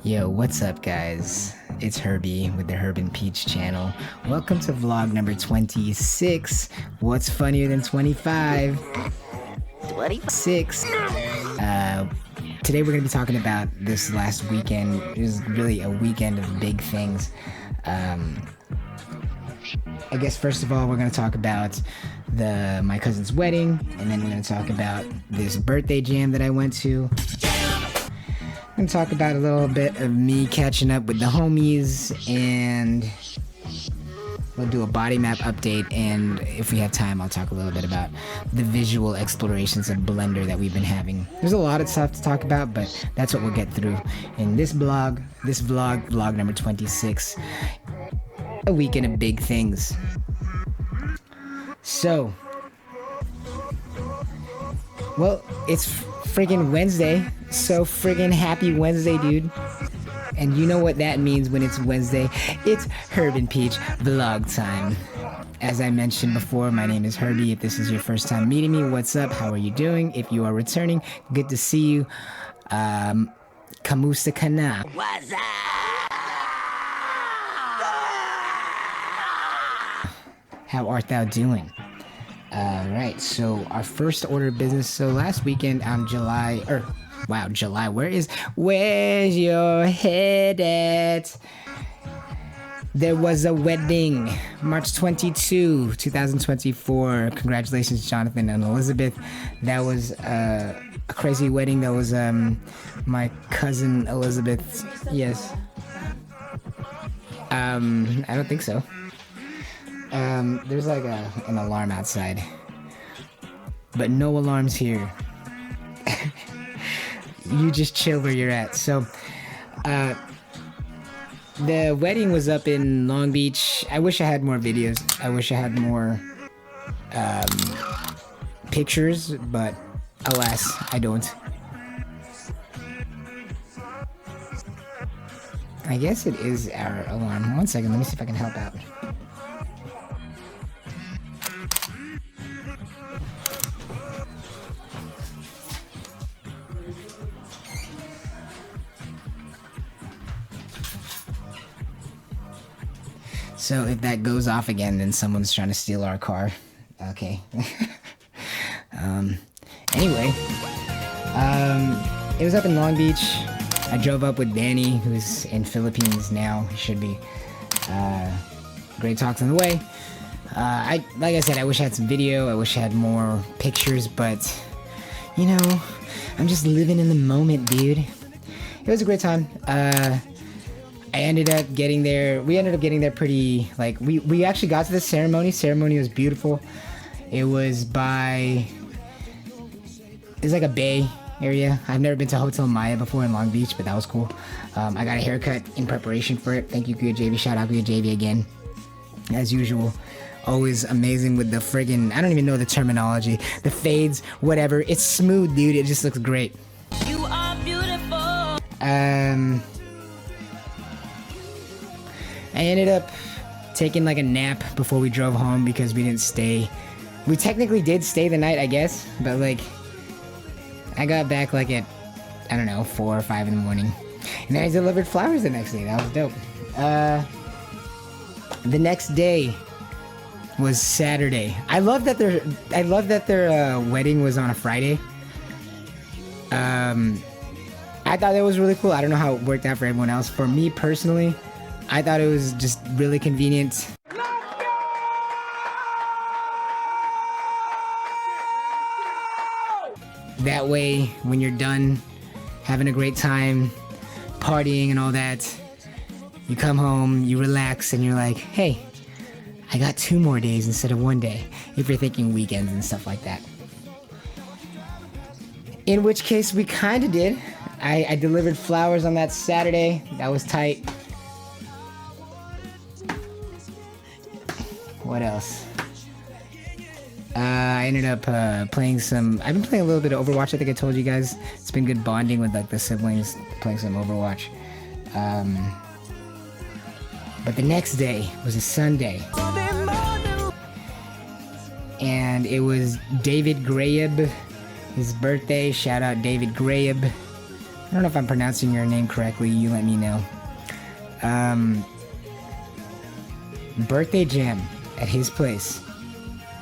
Yo, what's up guys? It's Herbie with the Herb and Peach channel. Welcome to vlog number 26. What's funnier than 25? 26. Today we're going to be talking about this last weekend. It was really a weekend of big things. I guess first of all we're going to talk about my cousin's wedding, and then we're going to talk about this birthday jam that I went to. I'm going to talk about a little bit of me catching up with the homies, and we'll do a body map update, and if we have time I'll talk a little bit about the visual explorations of Blender that we've been having. There's a lot of stuff to talk about, but that's what we'll get through in this vlog, vlog number 26, a weekend of big things. So, well, it's friggin' Wednesday, so friggin' happy Wednesday, dude. And you know what that means when it's Wednesday. It's Herb and Peach vlog time. As I mentioned before, my name is Herbie. If this is your first time meeting me, what's up? How are you doing? If you are returning, good to see you. Kamusta kana? What's up? How art thou doing? Right, so our first order of business. So last weekend on July, where's your head at? There was a wedding, March 22, 2024. Congratulations, Jonathan and Elizabeth. That was a crazy wedding. That was my cousin Elizabeth's. Yes. I don't think so. There's like an alarm outside, but no alarms here. You just chill where you're at. So, the wedding was up in Long Beach. I wish I had more videos. I wish I had more pictures, but alas, I don't. I guess it is our alarm. One second, let me see if I can help out. So if that goes off again, then someone's trying to steal our car. Okay. Anyway, it was up in Long Beach. I drove up with Danny, who's in Philippines now. He should be. Great talks on the way. Like I said, I wish I had some video. I wish I had more pictures, but you know, I'm just living in the moment, dude. It was a great time. I ended up getting there. We ended up getting there pretty, like, we actually got to the ceremony. Ceremony was beautiful. It was it's like a bay area. I've never been to Hotel Maya before in Long Beach, but that was cool. I got a haircut in preparation for it. Thank you, Kuya JV. Shout out Kuya JV again. As usual. Always amazing with the friggin', I don't even know the terminology. The fades, whatever. It's smooth, dude. It just looks great. You are beautiful. I ended up taking like a nap before we drove home because we didn't stay. We technically did stay the night, I guess, but like, I got back like at, I don't know, 4 or 5 in the morning. And then I delivered flowers the next day. That was dope. The next day was Saturday. I love that their wedding was on a Friday. I thought that was really cool. I don't know how it worked out for everyone else. For me personally, I thought it was just really convenient. That way, when you're done having a great time, partying and all that, you come home, you relax, and you're like, hey, I got 2 more days instead of 1 day, if you're thinking weekends and stuff like that. In which case, we kind of did. I delivered flowers on that Saturday. That was tight. What else? I ended up playing some. I've been playing a little bit of Overwatch. I think I told you guys. It's been good bonding with like the siblings, playing some Overwatch. But the next day was a Sunday, and it was David Grayeb, his birthday. Shout out David Grayeb. I don't know if I'm pronouncing your name correctly, you let me know. Birthday jam at his place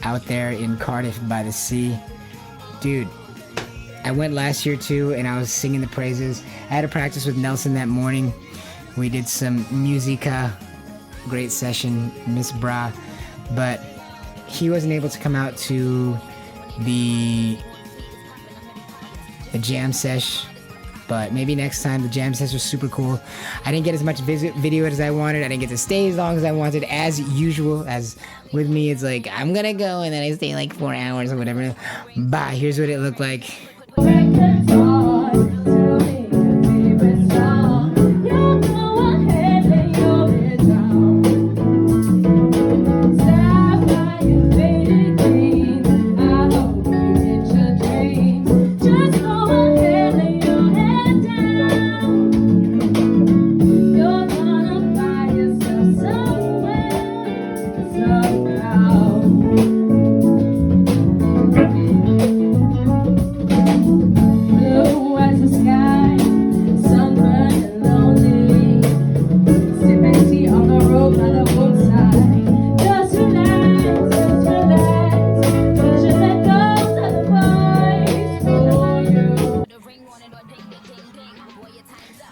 out there in Cardiff by the sea. Dude, I went last year too, and I was singing the praises. I had to practice with Nelson that morning. We did some musica, great session, Miss Bra, but he wasn't able to come out to the jam sesh, but maybe next time. The jam sesh was super cool. I didn't get as much video as I wanted. I didn't get to stay as long as I wanted. As usual, as with me, it's like, I'm gonna go and then I stay like 4 hours or whatever. Bye, here's what it looked like.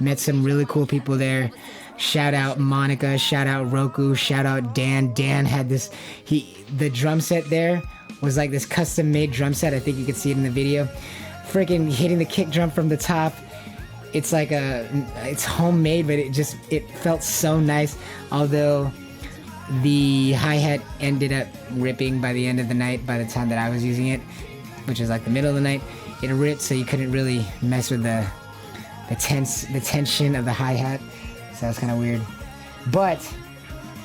Met some really cool people there. Shout out Monica, shout out Roku, shout out Dan. Dan had this, the drum set there was like this custom made drum set. I think you can see it in the video. Freaking hitting the kick drum from the top. It's like it's homemade, but it felt so nice. Although the hi-hat ended up ripping by the end of the night, by the time that I was using it, which is like the middle of the night, it ripped, so you couldn't really mess with the tension of the hi-hat, so that's kind of weird. But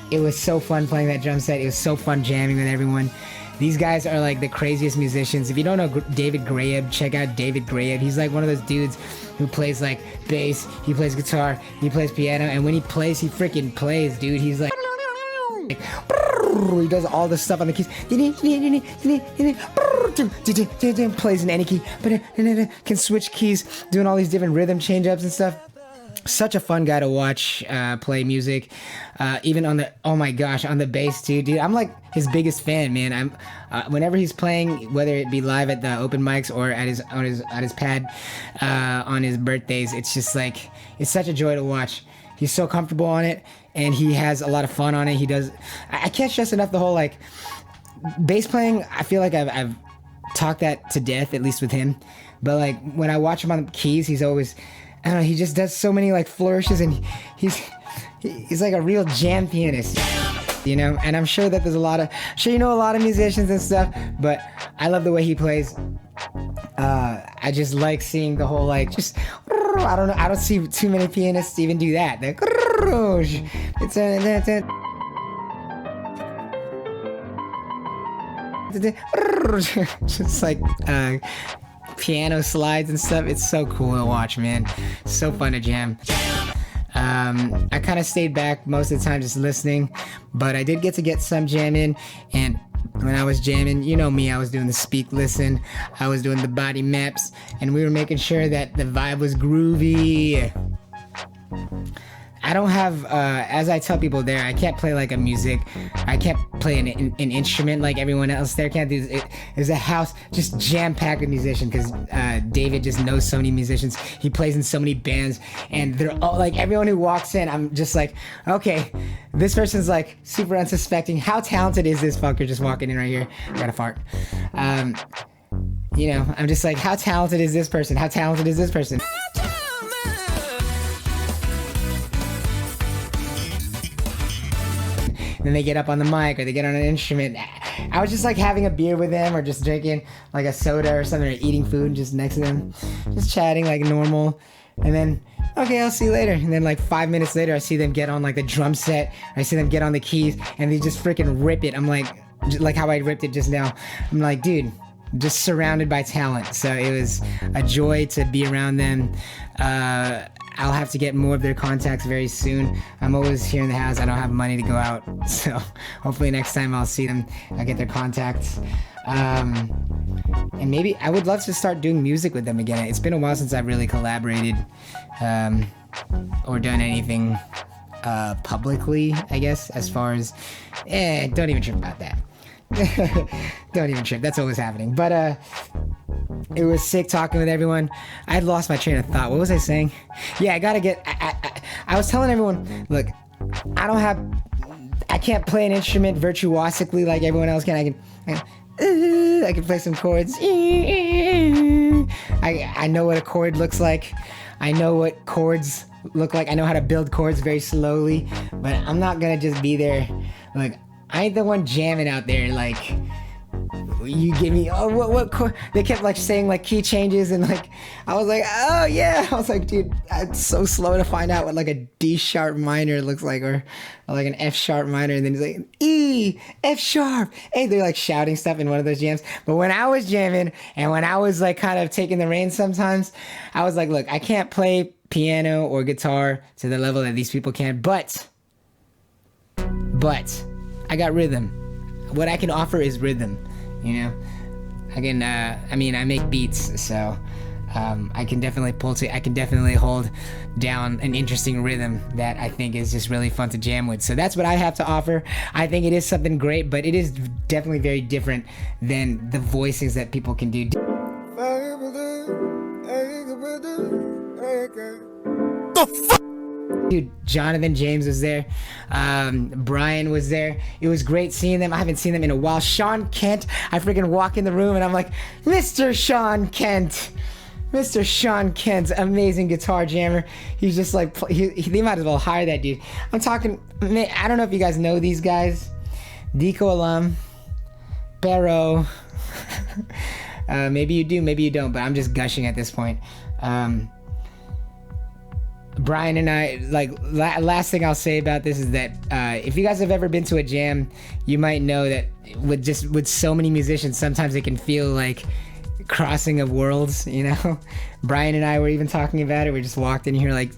it was so fun playing that drum set. It was so fun jamming with everyone. These guys are like the craziest musicians. If you don't know David Grayeb, check out David Grayeb. He's like one of those dudes who plays like bass, he plays guitar, he plays piano, and when he plays, he freaking plays, dude. He's like he does all this stuff on the keys. Plays in any key, can switch keys, doing all these different rhythm change-ups and stuff. Such a fun guy to watch play music. Even on the, oh my gosh, on the bass too, dude. I'm like his biggest fan, man. I'm whenever he's playing, whether it be live at the open mics or at his pad on his birthdays, it's just like, it's such a joy to watch. He's so comfortable on it, and he has a lot of fun on it. He does. I can't stress enough the whole like bass playing. I feel like I've talked that to death, at least with him. But like when I watch him on the keys, he's always, I don't know, he just does so many like flourishes, and he's like a real jam pianist, you know. And I'm sure that there's you know a lot of musicians and stuff, but I love the way he plays. I just like seeing the whole like just. I don't know. I don't see too many pianists even do that. Just like piano slides and stuff. It's so cool to watch, man. So fun to jam. I kind of stayed back most of the time just listening, but I did get some jam in. And when I was jamming, you know me, I was doing the speak listen, I was doing the body maps, and we were making sure that the vibe was groovy. I don't have, as I tell people there, I can't play like a music, I can't play an instrument like everyone else there can't do it. There's a house just jam-packed with musicians, because David just knows so many musicians. He plays in so many bands, and they're all like, everyone who walks in, I'm just like, okay, this person's like super unsuspecting. How talented is this fucker just walking in right here? I gotta fart. You know, I'm just like, how talented is this person? How talented is this person? Then they get up on the mic or they get on an instrument. I was just like having a beer with them, or just drinking like a soda or something, or eating food just next to them, just chatting like normal. And then, okay, I'll see you later. And then like 5 minutes later, I see them get on like the drum set, or I see them get on the keys, and they just freaking rip it. I'm like how I ripped it just now. I'm like, dude, just surrounded by talent. So it was a joy to be around them. I'll have to get more of their contacts very soon. I'm always here in the house. I don't have money to go out. So hopefully next time I'll see them, I'll get their contacts. And maybe I would love to start doing music with them again. It's been a while since I've really collaborated or done anything publicly, I guess, as far as... don't even trip about that. Don't even trip. That's always happening. But it was sick talking with everyone. I had lost my train of thought. What was I saying? Yeah, I gotta get... I was telling everyone, look, I can't play an instrument virtuosically like everyone else can. I can play some chords. I know what a chord looks like. I know what chords look like. I know how to build chords very slowly, but I'm not gonna just be there. Like, I ain't the one jamming out there. Like, you give me, what chord? They kept like saying like key changes, and like I was like, oh yeah. I was like, dude, it's so slow to find out what like a D sharp minor looks like, or like an F sharp minor, and then he's like E, F sharp. Hey, they're like shouting stuff in one of those jams. But when I was jamming and when I was like kind of taking the reins sometimes, I was like, look, I can't play piano or guitar to the level that these people can, but I got rhythm. What I can offer is rhythm. You know, I can, I make beats, so I can definitely hold down an interesting rhythm that I think is just really fun to jam with. So that's what I have to offer. I think it is something great, but it is definitely very different than the voicings that people can do. The fuck? Dude, Jonathan James was there. Brian was there. It was great seeing them. I haven't seen them in a while. Sean Kent, I freaking walk in the room and I'm like, Mr. Sean Kent. Mr. Sean Kent's amazing guitar jammer. He's just like, they might as well hire that dude. I'm talking, man, I don't know if you guys know these guys. Deco alum, Barrow. Maybe you do, maybe you don't, but I'm just gushing at this point. Brian and I, like, last thing I'll say about this is that if you guys have ever been to a jam, you might know that with so many musicians, sometimes it can feel like crossing of worlds, you know? Brian and I were even talking about it. We just walked in here like,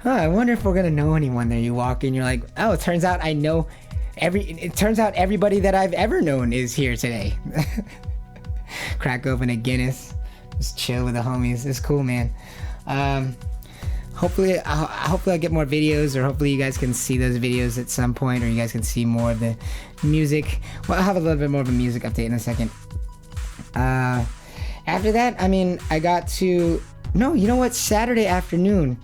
oh, I wonder if we're gonna know anyone there. You walk in, you're like, oh, it turns out I know it turns out everybody that I've ever known is here today. Crack open a Guinness, just chill with the homies. It's cool, man. Hopefully I'll get more videos, or hopefully you guys can see those videos at some point, or you guys can see more of the music. Well, I'll have a little bit more of a music update in a second. After that, I got to... No, you know what? Saturday afternoon...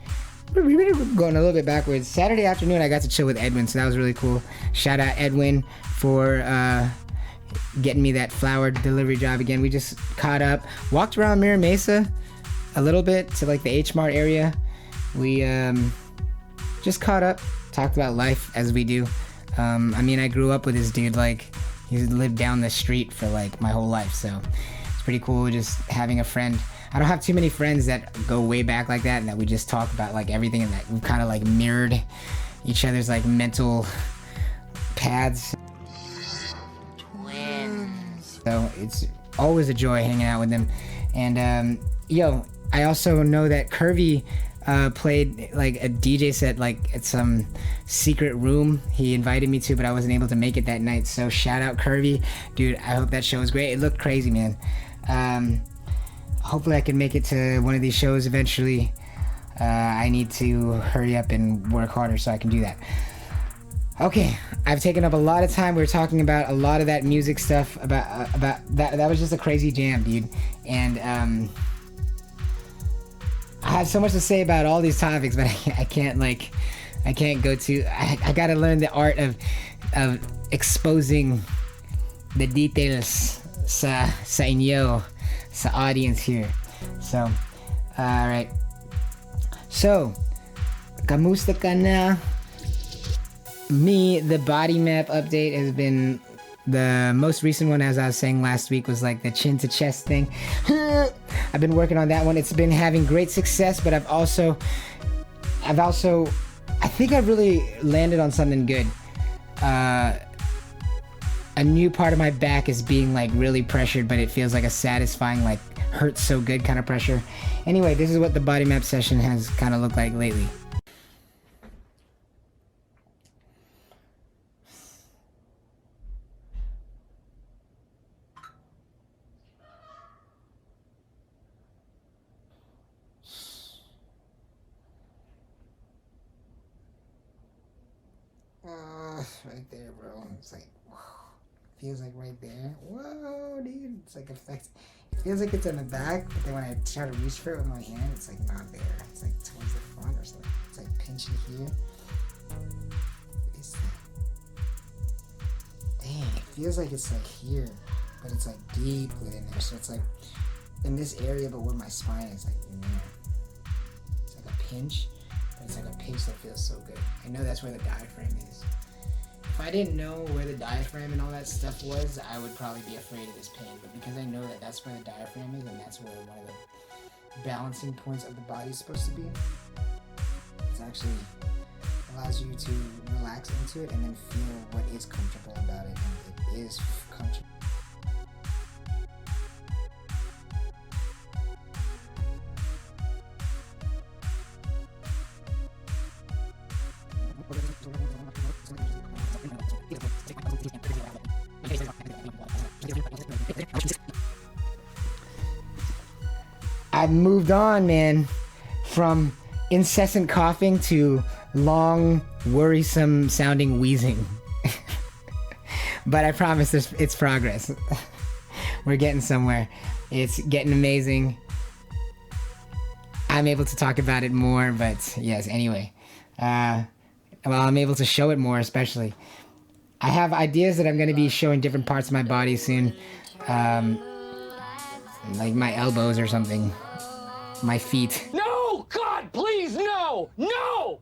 We're going a little bit backwards. Saturday afternoon, I got to chill with Edwin, so that was really cool. Shout out Edwin for getting me that flower delivery job again. We just caught up. Walked around Mira Mesa a little bit to like the H Mart area. We just caught up, talked about life as we do. I grew up with this dude, like, he lived down the street for like my whole life, so it's pretty cool just having a friend. I don't have too many friends that go way back like that, and that we just talk about like everything, and that we kind of like mirrored each other's like mental paths. Twins. So it's always a joy hanging out with them. And I also know that Khervy played like a DJ set like at some secret room he invited me to, but I wasn't able to make it that night. So shout out Khervy, dude. I hope that show was great. It looked crazy, man. Hopefully I can make it to one of these shows eventually. I need to hurry up and work harder so I can do that. Okay, I've taken up a lot of time. We were talking about a lot of that music stuff, about that. That was just a crazy jam, dude. And I have so much to say about all these topics, but I can't go to. I gotta learn the art of exposing the details sa inyo, sa audience here. So, alright. So, kamusta ka na? Me, the body map update has been the most recent one, as I was saying last week, was like the chin to chest thing. I've been working on that one. It's been having great success, but I've also I think I really landed on something good. a new part of my back is being like really pressured, but it feels like a satisfying, like hurts so good kind of pressure. Anyway, this is what the body map session has kind of looked like lately. Right there, bro. It's like, whoa. Feels like right there. Whoa, dude. It's like affects. It feels like it's in the back, but then when I try to reach for it with my hand, it's like not there. It's like towards the front or something. It's like pinching here. It's like, dang, it feels like it's like here, but it's like deep within there. So it's like in this area, but where my spine is, like in there. It's like a pinch, but it's like a pinch that feels so good. I know that's where the diaphragm is. If I didn't know where the diaphragm and all that stuff was, I would probably be afraid of this pain. But because I know that that's where the diaphragm is, and that's where one of the balancing points of the body is supposed to be, it actually allows you to relax into it and then feel what is comfortable about it. And it is comfortable. I've moved on, man, from incessant coughing to long, worrisome sounding wheezing. But I promise it's progress. We're getting somewhere. It's getting amazing. I'm able to talk about it more, but yes, anyway. Well, I'm able to show it more, especially. I have ideas that I'm going to be showing different parts of my body soon. Like my elbows or something. My feet. No! God, please, no! No!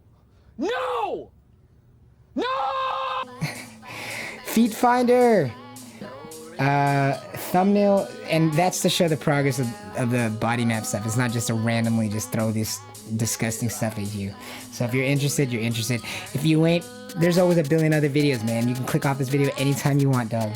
No! No! Feet finder! Thumbnail, and that's to show the progress of the body map stuff. It's not just to randomly just throw this disgusting stuff at you. So if you're interested, you're interested. If you ain't, there's always a billion other videos, man. You can click off this video anytime you want, dog.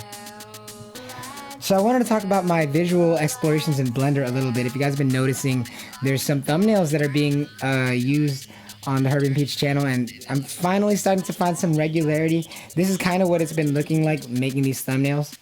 So I wanted to talk about my visual explorations in Blender a little bit. If you guys have been noticing, there's some thumbnails that are being used on the Herb and Peach channel, and I'm finally starting to find some regularity. This is kind of what it's been looking like making these thumbnails.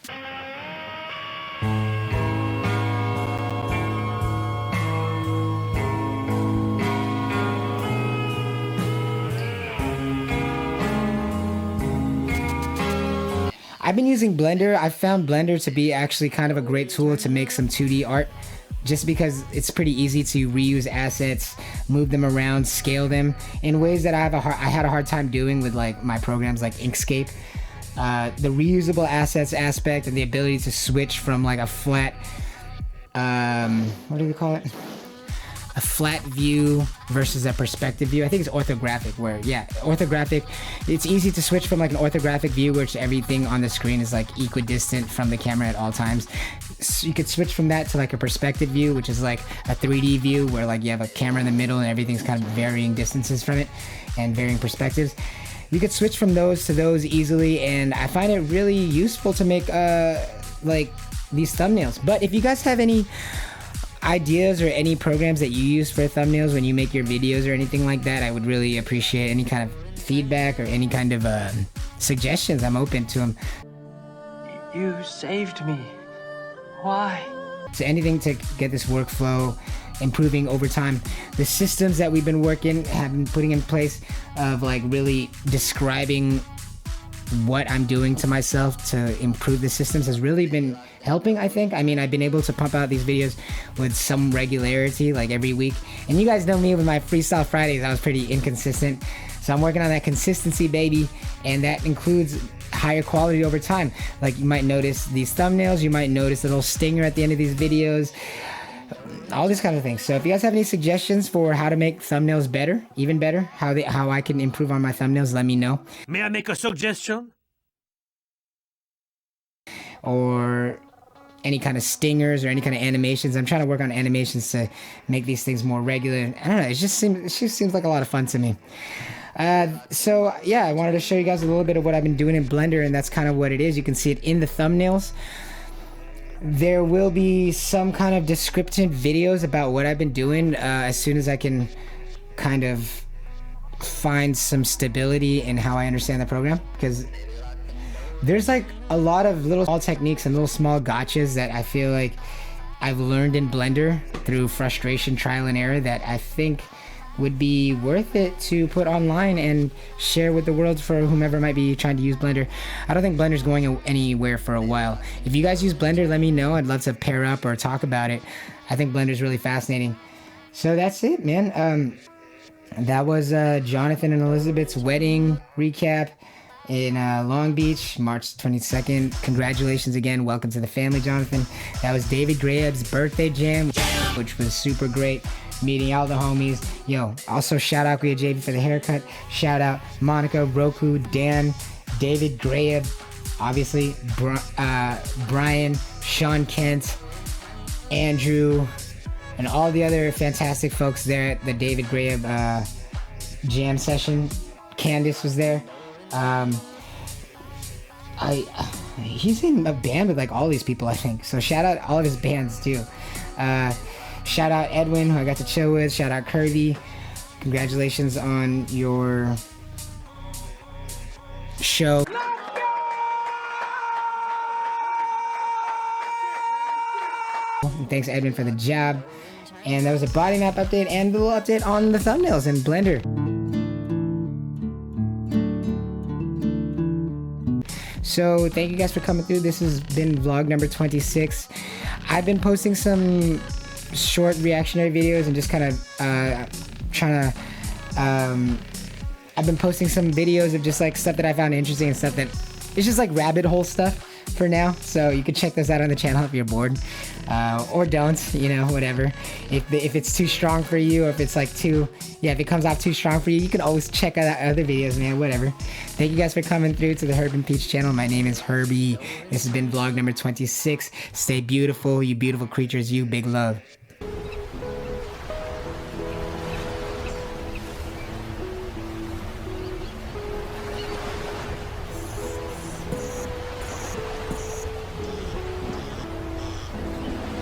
I've been using Blender. I've found Blender to be actually kind of a great tool to make some 2D art, just because it's pretty easy to reuse assets, move them around, scale them in ways that I had a hard time doing with like my programs like Inkscape. The reusable assets aspect and the ability to switch from like a flat, what do we call it? A flat view versus a perspective view. I think it's orthographic, where, yeah, orthographic, it's easy to switch from like an orthographic view, which everything on the screen is like equidistant from the camera at all times. So you could switch from that to like a perspective view, which is like a 3D view where like you have a camera in the middle and everything's kind of varying distances from it and varying perspectives. You could switch from those to those easily, and I find it really useful to make like these thumbnails. But if you guys have any ideas or any programs that you use for thumbnails when you make your videos or anything like that, I would really appreciate any kind of feedback or any kind of suggestions. I'm open to them. You saved me. Why? So anything to get this workflow improving over time. The systems that we've been putting in place of like really describing what I'm doing to myself to improve the systems has really been helping, I think. I mean, I've been able to pump out these videos with some regularity, like every week. And you guys know me with my Freestyle Fridays, I was pretty inconsistent. So I'm working on that consistency, baby. And that includes higher quality over time. Like you might notice these thumbnails, you might notice a little stinger at the end of these videos, all this kind of thing. So if you guys have any suggestions for how to make thumbnails better, even better, how I can improve on my thumbnails, let me know. May I make a suggestion? Or any kind of stingers or any kind of animations. I'm trying to work on animations to make these things more regular. I don't know, it just seems like a lot of fun to me. So yeah, I wanted to show you guys a little bit of what I've been doing in Blender, and that's kind of what it is. You can see it in the thumbnails. There will be some kind of descriptive videos about what I've been doing as soon as I can kind of find some stability in how I understand the program, because there's like a lot of little small techniques and little small gotchas that I feel like I've learned in Blender through frustration, trial and error, that I think would be worth it to put online and share with the world for whomever might be trying to use Blender. I don't think Blender's going anywhere for a while. If you guys use Blender, let me know. I'd love to pair up or talk about it. I think Blender's really fascinating. So that's it, man. That was Jonathan and Elizabeth's wedding recap in Long Beach, March 22nd. Congratulations again. Welcome to the family, Jonathan. That was David Grayeb's birthday jam, which was super great. Meeting all the homies. Yo, also shout out kuya JB for the haircut. Shout out Monica, Roku, Dan, David Grayeb, obviously Brian, Sean Kent, Andrew, and all the other fantastic folks there at the David Grayeb jam session. Candace was there. He's in a band with like all these people, I think. So shout out all of his bands too. Shout out Edwin, who I got to chill with. Shout out khervy. Congratulations on your show. And thanks Edwin for the job. And that was a body map update and a little update on the thumbnails in Blender. So thank you guys for coming through. This has been vlog number 26. I've been posting some short reactionary videos and just kind of I've been posting some videos of just like stuff that I found interesting and stuff that it's just like rabbit hole stuff for now. So you can check those out on the channel if you're bored, or don't, you know, whatever. If it's too strong for you, or if it's like if it comes off too strong for you, you can always check out other videos, man, whatever. Thank you guys for coming through to the Herb and Peach channel. My name is Herbie. This has been vlog number 26. Stay beautiful, you beautiful creatures, you big love.